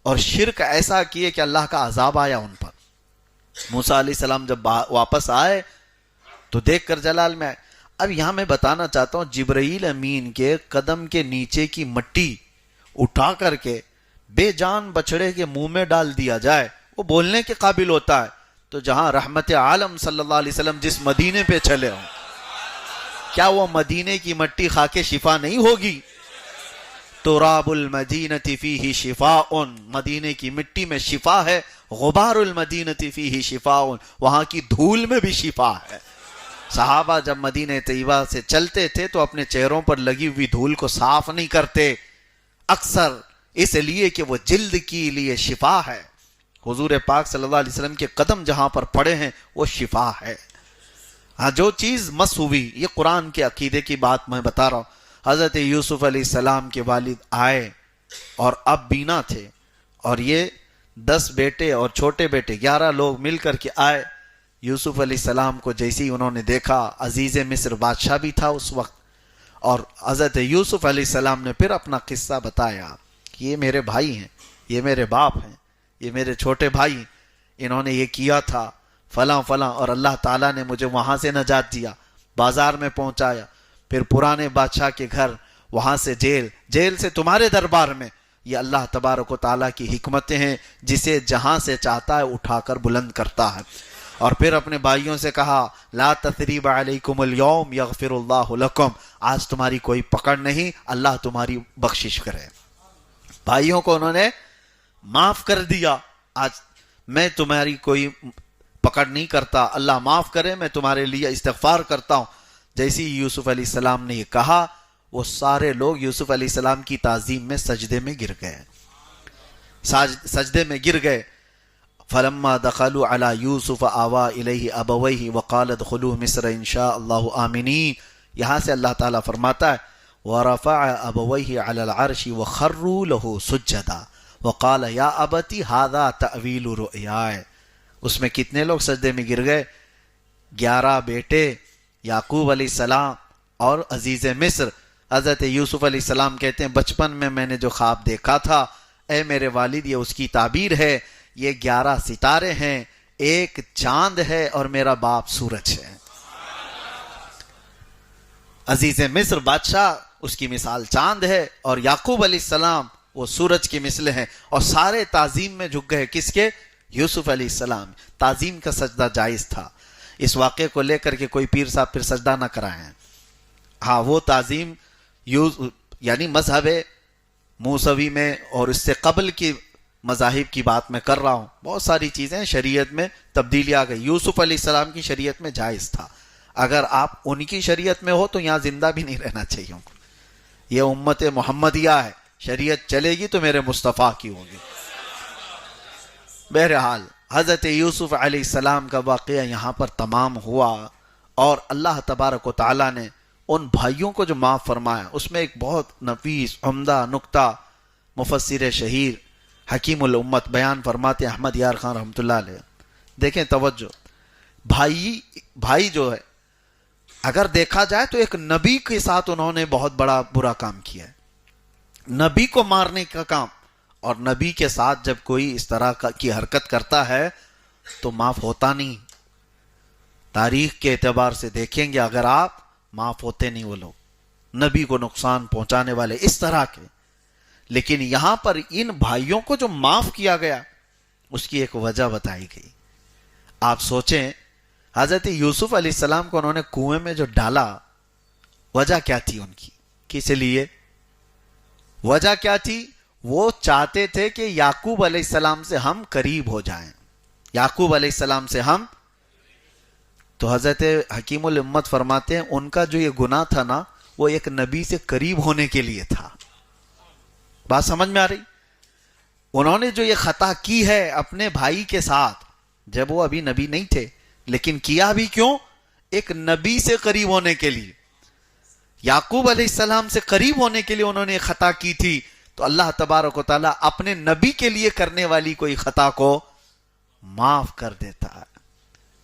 اور شرک ایسا کیے کہ اللہ کا عذاب آیا ان پر. موسیٰ علیہ السلام جب واپس آئے تو دیکھ کر جلال میں آئے. اب یہاں میں بتانا چاہتا ہوں جبرائیل امین کے قدم کے نیچے کی مٹی اٹھا کر کے بے جان بچڑے کے منہ میں ڈال دیا جائے وہ بولنے کے قابل ہوتا ہے، تو جہاں رحمت عالم صلی اللہ علیہ وسلم جس مدینے پہ چلے ہوں، کیا وہ مدینے کی مٹی کھا کے شفا نہیں ہوگی؟ تراب المدینۃ فیہ شفاء، مدینے کی مٹی میں شفا ہے. غبار المدینۃ فیہ شفاء، وہاں کی دھول میں بھی شفا ہے. صحابہ جب مدینہ طیبہ سے چلتے تھے تو اپنے چہروں پر لگی ہوئی دھول کو صاف نہیں کرتے، اکثر اس لیے کہ وہ جلد کے لیے شفا ہے. حضور پاک صلی اللہ علیہ وسلم کے قدم جہاں پر پڑے ہیں وہ شفا ہے. ہاں جو چیز مس ہوئی، یہ قرآن کے عقیدے کی بات میں بتا رہا ہوں. حضرت یوسف علیہ السلام کے والد آئے اور اب بینا تھے اور یہ 10 بیٹے اور چھوٹے بیٹے 11 لوگ مل کر کے آئے. یوسف علیہ السلام کو جیسے ہی انہوں نے دیکھا، عزیز مصر بادشاہ بھی تھا اس وقت، اور حضرت یوسف علیہ السلام نے پھر اپنا قصہ بتایا کہ یہ میرے بھائی ہیں، یہ میرے باپ ہیں، یہ میرے چھوٹے بھائی، انہوں نے یہ کیا تھا فلاں فلاں، اور اللہ تعالیٰ نے مجھے وہاں سے نجات دیا. بازار میں پہنچایا، پھر پرانے بادشاہ کے گھر، وہاں سے جیل، جیل سے تمہارے دربار میں۔ یہ اللہ تبارک و تعالیٰ کی حکمتیں ہیں، جسے جہاں سے چاہتا ہے اٹھا کر بلند کرتا ہے۔ اور پھر اپنے بھائیوں سے کہا لا تثریب علیکم اليوم یغفر اللہ لکم، آج تمہاری کوئی پکڑ نہیں، اللہ تمہاری بخشش کرے۔ بھائیوں کو انہوں نے معاف کر دیا، آج میں تمہاری کوئی پکڑ نہیں کرتا، اللہ معاف کرے، میں تمہارے لیے استغفار کرتا ہوں۔ جیسی یوسف علیہ السلام نے یہ کہا، وہ سارے لوگ یوسف علیہ السلام کی تعظیم میں سجدے میں گر گئے، سجدے میں گر گئے۔ فلما دخلوا على یوسف آوا الیہ ابویہ وقال ادخلوا مصر ان شاء اللہ آمنین۔ یہاں سے اللہ تعالیٰ فرماتا ہے ورفع ابویہ علی العرش وخروا له سجدا وقال یا ابت ھذا تأویل رؤیاہ۔ اس میں کتنے لوگ سجدے میں گر گئے؟ 11 بیٹے، یعقوب علیہ السلام اور عزیز مصر۔ حضرت یوسف علیہ السلام کہتے ہیں بچپن میں نے جو خواب دیکھا تھا، اے میرے والد یہ اس کی تعبیر ہے، یہ 11 ستارے ہیں، ایک چاند ہے اور میرا باپ سورج ہے۔ عزیز مصر بادشاہ، اس کی مثال چاند ہے، اور یعقوب علیہ السلام وہ سورج کی مثل ہیں، اور سارے تعظیم میں جھک گئے، کس کے؟ یوسف علیہ السلام۔ تعظیم کا سجدہ جائز تھا۔ اس واقعے کو لے کر کے کوئی پیر صاحب پھر سجدہ نہ کرائیں۔ ہاں، وہ تعظیم یعنی مذہب موسوی میں اور اس سے قبل کی مذاہب کی بات میں کر رہا ہوں، بہت ساری چیزیں شریعت میں تبدیلی آ گئی۔ یوسف علیہ السلام کی شریعت میں جائز تھا، اگر آپ ان کی شریعت میں ہو تو یہاں زندہ بھی نہیں رہنا چاہیے۔ یہ امت محمدیہ ہے، شریعت چلے گی تو میرے مصطفیٰ کی ہوگی۔ بہرحال حضرت یوسف علیہ السلام کا واقعہ یہاں پر تمام ہوا، اور اللہ تبارک و تعالیٰ نے ان بھائیوں کو جو معاف فرمایا، اس میں ایک بہت نفیس عمدہ نکتہ مفسر شہیر حکیم الامت بیان فرماتے احمد یار خان رحمۃ اللہ علیہ۔ دیکھیں توجہ، بھائی جو ہے، اگر دیکھا جائے تو ایک نبی کے ساتھ انہوں نے بہت بڑا برا کام کیا ہے، نبی کو مارنے کا کام، اور نبی کے ساتھ جب کوئی اس طرح کی حرکت کرتا ہے تو معاف ہوتا نہیں۔ تاریخ کے اعتبار سے دیکھیں گے، اگر آپ معاف ہوتے نہیں وہ لوگ، نبی کو نقصان پہنچانے والے اس طرح کے۔ لیکن یہاں پر ان بھائیوں کو جو معاف کیا گیا، اس کی ایک وجہ بتائی گئی۔ آپ سوچیں، حضرت یوسف علیہ السلام کو انہوں نے کنویں میں جو ڈالا، وجہ کیا تھی ان کی؟ کس لیے وجہ کیا تھی؟ وہ چاہتے تھے کہ یعقوب علیہ السلام سے ہم قریب ہو جائیں، یعقوب علیہ السلام سے ہم۔ تو حضرت حکیم الامت فرماتے ہیں ان کا جو یہ گناہ تھا نا، وہ ایک نبی سے قریب ہونے کے لیے تھا۔ بات سمجھ میں آ رہی؟ انہوں نے جو یہ خطا کی ہے اپنے بھائی کے ساتھ، جب وہ ابھی نبی نہیں تھے، لیکن کیا بھی کیوں؟ ایک نبی سے قریب ہونے کے لیے، یعقوب علیہ السلام سے قریب ہونے کے لیے انہوں نے خطا کی تھی۔ تو اللہ تبارک و تعالیٰ اپنے نبی کے لیے کرنے والی کوئی خطا کو معاف کر دیتا ہے۔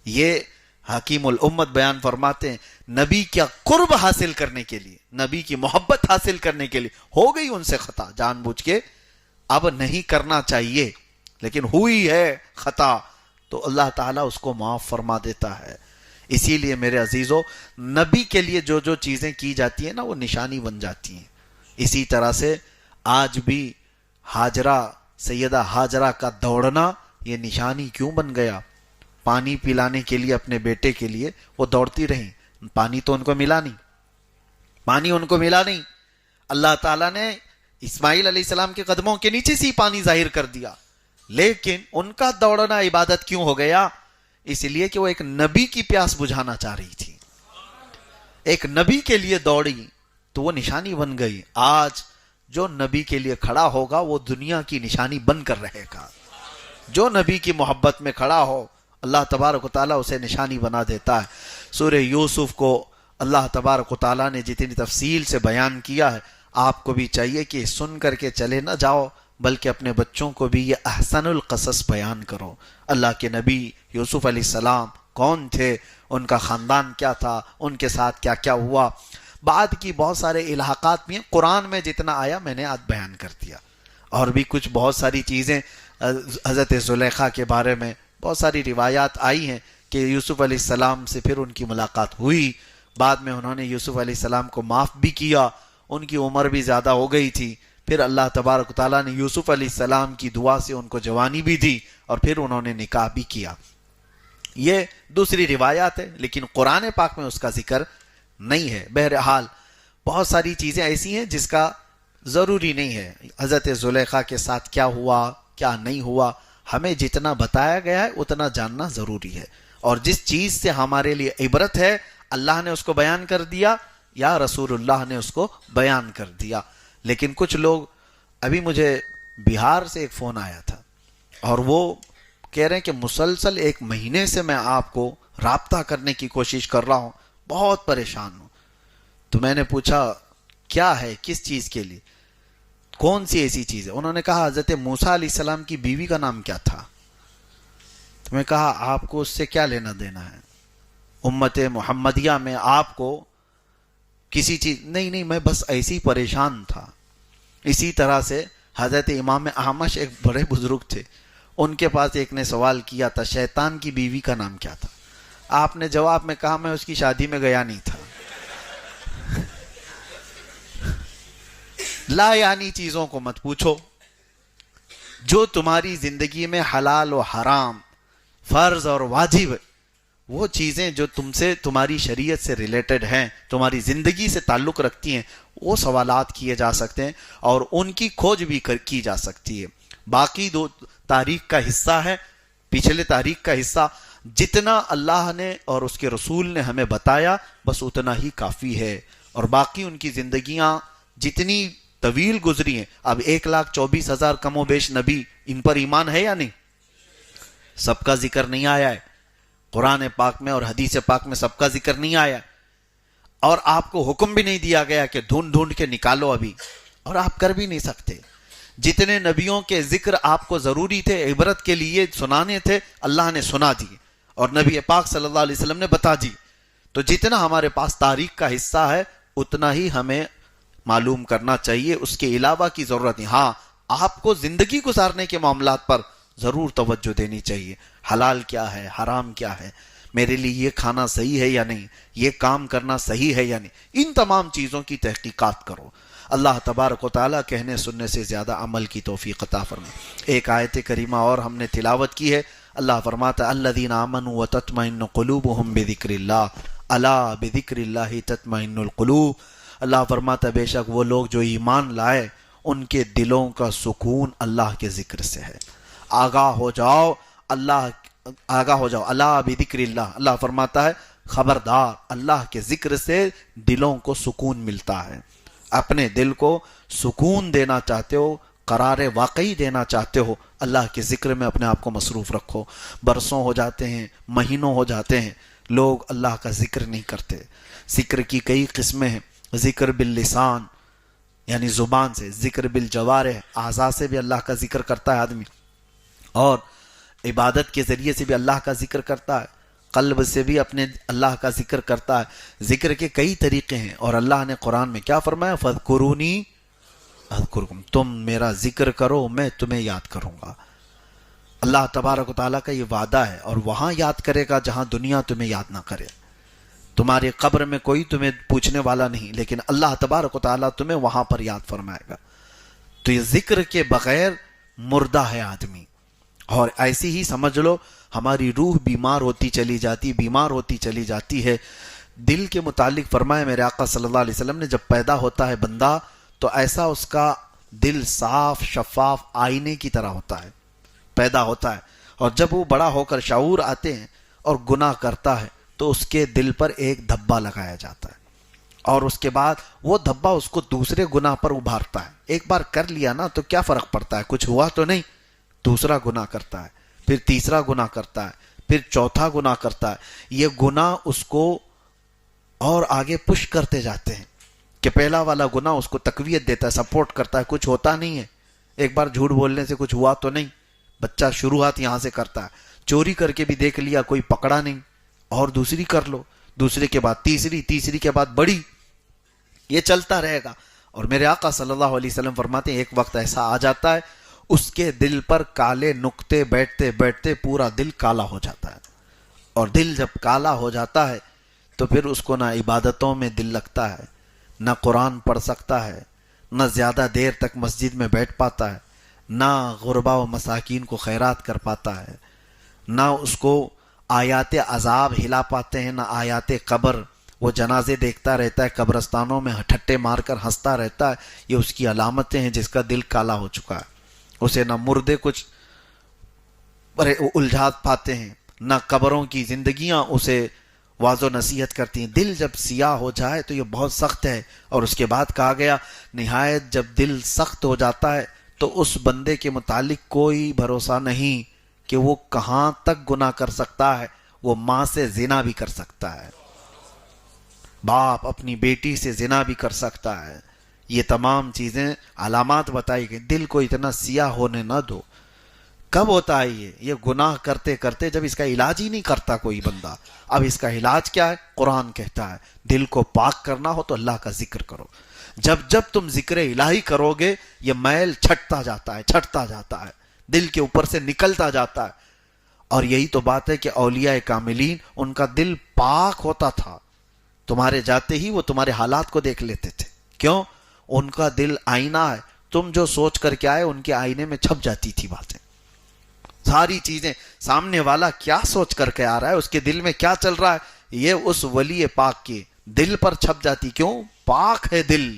یہ حکیم الامت بیان فرماتے ہیں، نبی کا قرب حاصل کرنے کے لیے، نبی کی محبت حاصل کرنے کے لیے ہو گئی ان سے خطا، جان بوجھ کے اب نہیں کرنا چاہیے، لیکن ہوئی ہے خطا، تو اللہ تعالیٰ اس کو معاف فرما دیتا ہے۔ اسی لیے میرے عزیزو، نبی کے لیے جو جو چیزیں کی جاتی ہیں نا، وہ نشانی بن جاتی ہیں۔ اسی طرح سے آج بھی ہاجرہ، سیدہ ہاجرہ کا دوڑنا یہ نشانی کیوں بن گیا؟ پانی پلانے کے لیے اپنے بیٹے کے لیے وہ دوڑتی رہیں، پانی تو ان کو ملا نہیں، اللہ تعالیٰ نے اسماعیل علیہ السلام کے قدموں کے نیچے سے پانی ظاہر کر دیا، لیکن ان کا دوڑنا عبادت کیوں ہو گیا؟ اس لیے کہ وہ ایک نبی کی پیاس بجھانا چاہ رہی تھی، ایک نبی کے لیے دوڑی تو وہ نشانی بن گئی۔ آج جو نبی کے لیے کھڑا ہوگا وہ دنیا کی نشانی بن کر رہے گا، جو نبی کی محبت میں کھڑا ہو اللہ تبارک و تعالیٰ اسے نشانی بنا دیتا ہے۔ سورہ یوسف کو اللہ تبارک و تعالیٰ نے جتنی تفصیل سے بیان کیا ہے، آپ کو بھی چاہیے کہ سن کر کے چلے نہ جاؤ، بلکہ اپنے بچوں کو بھی یہ احسن القصص بیان کرو۔ اللہ کے نبی یوسف علیہ السلام کون تھے، ان کا خاندان کیا تھا، ان کے ساتھ کیا کیا ہوا۔ بعد کی بہت سارے الحاقات بھی ہیں، قرآن میں جتنا آیا میں نے آج بیان کر دیا، اور بھی کچھ بہت ساری چیزیں حضرت زلیخا کے بارے میں بہت ساری روایات آئی ہیں کہ یوسف علیہ السلام سے پھر ان کی ملاقات ہوئی، بعد میں انہوں نے یوسف علیہ السلام کو معاف بھی کیا، ان کی عمر بھی زیادہ ہو گئی تھی، پھر اللہ تبارک و تعالیٰ نے یوسف علیہ السلام کی دعا سے ان کو جوانی بھی دی اور پھر انہوں نے نکاح بھی کیا۔ یہ دوسری روایات ہے، لیکن قرآن پاک میں اس کا ذکر نہیں ہے۔ بہرحال بہت ساری چیزیں ایسی ہیں جس کا ضروری نہیں ہے، حضرت زلیخا کے ساتھ کیا ہوا کیا نہیں ہوا، ہمیں جتنا بتایا گیا ہے اتنا جاننا ضروری ہے، اور جس چیز سے ہمارے لیے عبرت ہے اللہ نے اس کو بیان کر دیا یا رسول اللہ نے اس کو بیان کر دیا۔ لیکن کچھ لوگ، ابھی مجھے بہار سے ایک فون آیا تھا اور وہ کہہ رہے ہیں کہ مسلسل 1 مہینے سے میں آپ کو رابطہ کرنے کی کوشش کر رہا ہوں، بہت پریشان ہوں۔ تو میں نے پوچھا کیا ہے، کس چیز کے لیے، کون سی ایسی چیز ہے؟ انہوں نے کہا حضرت موسیٰ علیہ السلام کی بیوی کا نام کیا تھا؟ تو میں کہا آپ کو اس سے کیا لینا دینا ہے؟ امت محمدیہ میں آپ کو کسی چیز نہیں، میں بس ایسی پریشان تھا۔ اسی طرح سے حضرت امام احمش ایک بڑے بزرگ تھے، ان کے پاس ایک نے سوال کیا تھا شیطان کی بیوی کا نام کیا تھا؟ آپ نے جواب میں کہا میں اس کی شادی میں گیا نہیں تھا۔ لا یعنی چیزوں کو مت پوچھو، جو تمہاری زندگی میں حلال و حرام، فرض اور واجب، وہ چیزیں جو تم سے، تمہاری شریعت سے ریلیٹڈ ہیں، تمہاری زندگی سے تعلق رکھتی ہیں، وہ سوالات کیے جا سکتے ہیں اور ان کی کھوج بھی کی جا سکتی ہے۔ باقی دو تاریخ کا حصہ ہے، پچھلے تاریخ کا حصہ، جتنا اللہ نے اور اس کے رسول نے ہمیں بتایا بس اتنا ہی کافی ہے، اور باقی ان کی زندگیاں جتنی طویل گزری ہیں۔ اب 1,24,000 کم و بیش نبی، ان پر ایمان ہے یا نہیں؟ سب کا ذکر نہیں آیا ہے قرآن پاک میں اور حدیث پاک میں، سب کا ذکر نہیں آیا ہے، اور آپ کو حکم بھی نہیں دیا گیا کہ ڈھونڈ کے نکالو ابھی، اور آپ کر بھی نہیں سکتے۔ جتنے نبیوں کے ذکر آپ کو ضروری تھے، عبرت کے لیے سنانے تھے، اللہ نے سنا دی اور نبی پاک صلی اللہ علیہ وسلم نے بتا دی۔ تو جتنا ہمارے پاس تاریخ کا حصہ ہے اتنا ہی ہمیں معلوم کرنا چاہیے، اس کے علاوہ کی ضرورت نہیں۔ ہاں، آپ کو زندگی گزارنے کے معاملات پر ضرور توجہ دینی چاہیے، حلال کیا ہے، حرام کیا ہے، میرے لیے یہ کھانا صحیح ہے یا نہیں، یہ کام کرنا صحیح ہے یا نہیں، ان تمام چیزوں کی تحقیقات کرو۔ اللہ تبارک و تعالیٰ کہنے سننے سے زیادہ عمل کی توفیق عطا فرمائے۔ ایک آیت کریمہ اور ہم نے تلاوت کی ہے، اللہ فرماتا ہے الذین آمنوا وتطمئن قلوبهم بذکر اللہ الا بذکر اللہ تطمئن القلوب۔ اللہ فرماتا ہے بے شک وہ لوگ جو ایمان لائے ان کے دلوں کا سکون اللہ کے ذکر سے ہے۔ آگاہ ہو جاؤ، آگاہ ہو جاؤ، الا بذکر اللہ، اللہ فرماتا ہے خبردار، اللہ کے ذکر سے دلوں کو سکون ملتا ہے۔ اپنے دل کو سکون دینا چاہتے ہو، قرار واقعی دینا چاہتے ہو، اللہ کے ذکر میں اپنے آپ کو مصروف رکھو۔ برسوں ہو جاتے ہیں، مہینوں ہو جاتے ہیں، لوگ اللہ کا ذکر نہیں کرتے۔ ذکر کی کئی قسمیں ہیں، ذکر باللسان یعنی زبان سے، ذکر بالجوارح اعضاء سے بھی اللہ کا ذکر کرتا ہے آدمی، اور عبادت کے ذریعے سے بھی اللہ کا ذکر کرتا ہے، قلب سے بھی اپنے اللہ کا ذکر کرتا ہے۔ ذکر کے کئی طریقے ہیں، اور اللہ نے قرآن میں کیا فرمایا؟ فَاذْكُرُونِي اذکرکم، تم میرا ذکر کرو میں تمہیں یاد کروں گا۔ اللہ تبارک و تعالیٰ کا یہ وعدہ ہے، اور وہاں یاد کرے گا جہاں دنیا تمہیں یاد نہ کرے۔ تمہاری قبر میں کوئی تمہیں پوچھنے والا نہیں، لیکن اللہ تبارک و تعالیٰ تمہیں وہاں پر یاد فرمائے گا۔ تو یہ ذکر کے بغیر مردہ ہے آدمی، اور ایسی ہی سمجھ لو ہماری روح بیمار ہوتی چلی جاتی ہے۔ دل کے متعلق فرمایا میرے آقا صلی اللہ علیہ وسلم نے، جب پیدا ہوتا ہے بندہ تو ایسا اس کا دل صاف شفاف آئینے کی طرح ہوتا ہے، پیدا ہوتا ہے، اور جب وہ بڑا ہو کر شعور آتے ہیں اور گناہ کرتا ہے تو اس کے دل پر ایک دھبا لگایا جاتا ہے، اور اس کے بعد وہ دھبا اس کو دوسرے گناہ پر ابھارتا ہے۔ ایک بار کر لیا نا تو کیا فرق پڑتا ہے، کچھ ہوا تو نہیں، دوسرا گناہ کرتا ہے، پھر تیسرا گناہ کرتا ہے، پھر چوتھا گناہ کرتا ہے۔ یہ گناہ اس کو اور آگے پش کرتے جاتے ہیں کہ پہلا والا گناہ اس کو تقویت دیتا ہے، سپورٹ کرتا ہے، کچھ ہوتا نہیں ہے، ایک بار جھوٹ بولنے سے کچھ ہوا تو نہیں، بچہ شروعات یہاں سے کرتا ہے، چوری کر کے بھی دیکھ لیا کوئی پکڑا نہیں، اور دوسری کر لو، دوسرے کے بعد تیسری، تیسری کے بعد بڑی، یہ چلتا رہے گا۔ اور میرے آقا صلی اللہ علیہ وسلم فرماتے ہیں ایک وقت ایسا آ جاتا ہے اس کے دل پر کالے نقطے بیٹھتے بیٹھتے پورا دل کالا ہو جاتا ہے، اور دل جب کالا ہو جاتا ہے تو پھر اس کو نہ عبادتوں میں دل لگتا ہے، نہ قرآن پڑھ سکتا ہے، نہ زیادہ دیر تک مسجد میں بیٹھ پاتا ہے، نہ غربا و مساکین کو خیرات کر پاتا ہے، نہ اس کو آیات عذاب ہلا پاتے ہیں، نہ آیات قبر۔ وہ جنازے دیکھتا رہتا ہے، قبرستانوں میں ٹھٹے مار کر ہنستا رہتا ہے، یہ اس کی علامتیں ہیں جس کا دل کالا ہو چکا ہے۔ اسے نہ مردے کچھ الجھات پاتے ہیں، نہ قبروں کی زندگیاں اسے واض و نصیحت کرتی ہیں۔ دل جب سیاہ ہو جائے تو یہ بہت سخت ہے، اور اس کے بعد کہا گیا نہایت جب دل سخت ہو جاتا ہے تو اس بندے کے متعلق کوئی بھروسہ نہیں کہ وہ کہاں تک گناہ کر سکتا ہے۔ وہ ماں سے زنا بھی کر سکتا ہے، باپ اپنی بیٹی سے زنا بھی کر سکتا ہے۔ یہ تمام چیزیں علامات بتائی گئی۔ دل کو اتنا سیاہ ہونے نہ دو۔ کب ہوتا ہے یہ گناہ کرتے کرتے، جب اس کا علاج ہی نہیں کرتا کوئی بندہ۔ اب اس کا علاج کیا ہے؟ قرآن کہتا ہے دل کو پاک کرنا ہو تو اللہ کا ذکر کرو۔ جب تم ذکر الہی کرو گے یہ میل چھٹتا جاتا ہے، دل کے اوپر سے نکلتا جاتا ہے۔ اور یہی تو بات ہے کہ اولیاء کاملین ان کا دل پاک ہوتا تھا، تمہارے جاتے ہی وہ تمہارے حالات کو دیکھ لیتے تھے۔ کیوں؟ ان کا دل آئینہ ہے، تم جو سوچ کر کے آئے ان کے آئینے میں چھپ جاتی تھی باتیں، ساری چیزیں۔ سامنے والا کیا سوچ کر کے آ رہا ہے، اس کے دل میں کیا چل رہا ہے، یہ اس ولی پاک کے دل پر چھپ جاتی۔ کیوں؟ پاک ہے دل۔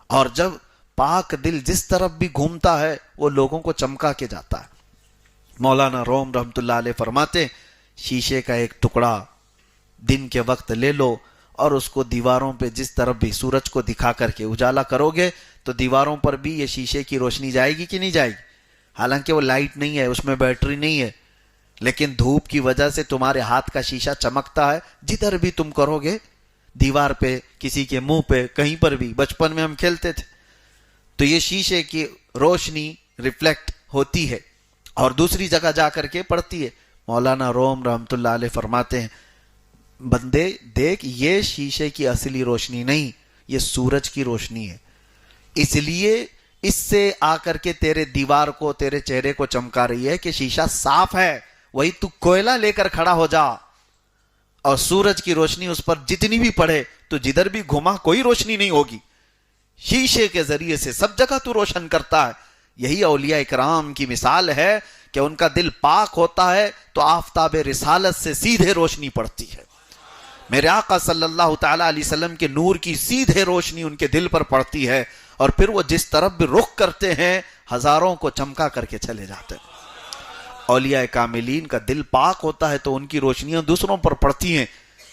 اور جب پاک دل جس طرف بھی گھومتا ہے وہ لوگوں کو چمکا کے جاتا ہے۔ مولانا روم رحمۃ اللہ علیہ فرماتے شیشے کا ایک ٹکڑا دن کے وقت لے لو اور اس کو دیواروں پہ جس طرف بھی سورج کو دکھا کر کے اجالا کرو گے تو دیواروں پر بھی یہ شیشے کی روشنی جائے گی کہ نہیں جائے گی؟ حالانکہ وہ لائٹ نہیں ہے، اس میں بیٹری نہیں ہے، لیکن دھوپ کی وجہ سے تمہارے ہاتھ کا شیشہ چمکتا ہے۔ جدھر بھی تم کرو گے، دیوار پہ، کسی کے منہ پہ، کہیں پر بھی، بچپن میں ہم کھیلتے تھے تو یہ شیشے کی روشنی ریفلیکٹ ہوتی ہے اور دوسری جگہ جا کر کے پڑتی ہے۔ مولانا روم رحمۃ اللہ علیہ فرماتے ہیں بندے دیکھ، یہ شیشے کی اصلی روشنی نہیں، یہ سورج کی روشنی ہے، اس لیے اس سے آ کر کے تیرے دیوار کو، تیرے چہرے کو چمکا رہی ہے کہ شیشہ صاف ہے۔ وہی تو کوئلہ لے کر کھڑا ہو جا اور سورج کی روشنی اس پر جتنی بھی پڑے تو جدھر بھی گھما کوئی روشنی نہیں ہوگی۔ شیشے کے ذریعے سے سب جگہ تو روشن کرتا ہے۔ یہی اولیاء کرام کی مثال ہے کہ ان کا دل پاک ہوتا ہے تو آفتاب رسالت سے سیدھے روشنی پڑتی ہے۔ میرے آقا صلی اللہ تعالی علیہ وسلم کے نور کی سیدھے روشنی ان کے دل پر پڑتی ہے، اور پھر وہ جس طرف بھی رخ کرتے ہیں ہزاروں کو چمکا کر کے چلے جاتے ہیں۔ اولیاء کاملین کا دل پاک ہوتا ہے تو ان کی روشنیاں دوسروں پر پڑتی ہیں،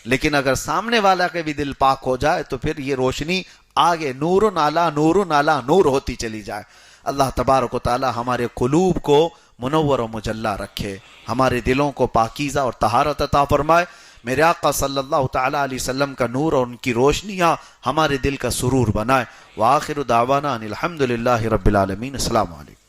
لیکن اگر سامنے والا کے بھی دل پاک ہو جائے تو پھر یہ روشنی آگے نور نالا نور ہوتی چلی جائے۔ اللہ تبارک و تعالی ہمارے قلوب کو منور و مجلہ رکھے، ہمارے دلوں کو پاکیزہ اور طہارت عطا فرمائے۔ میرے آقا صلی اللہ تعالی علیہ وسلم کا نور اور ان کی روشنیاں ہمارے دل کا سرور بنائے۔ وآخر دعوانا ان الحمدللہ رب العالمین۔ السلام علیکم۔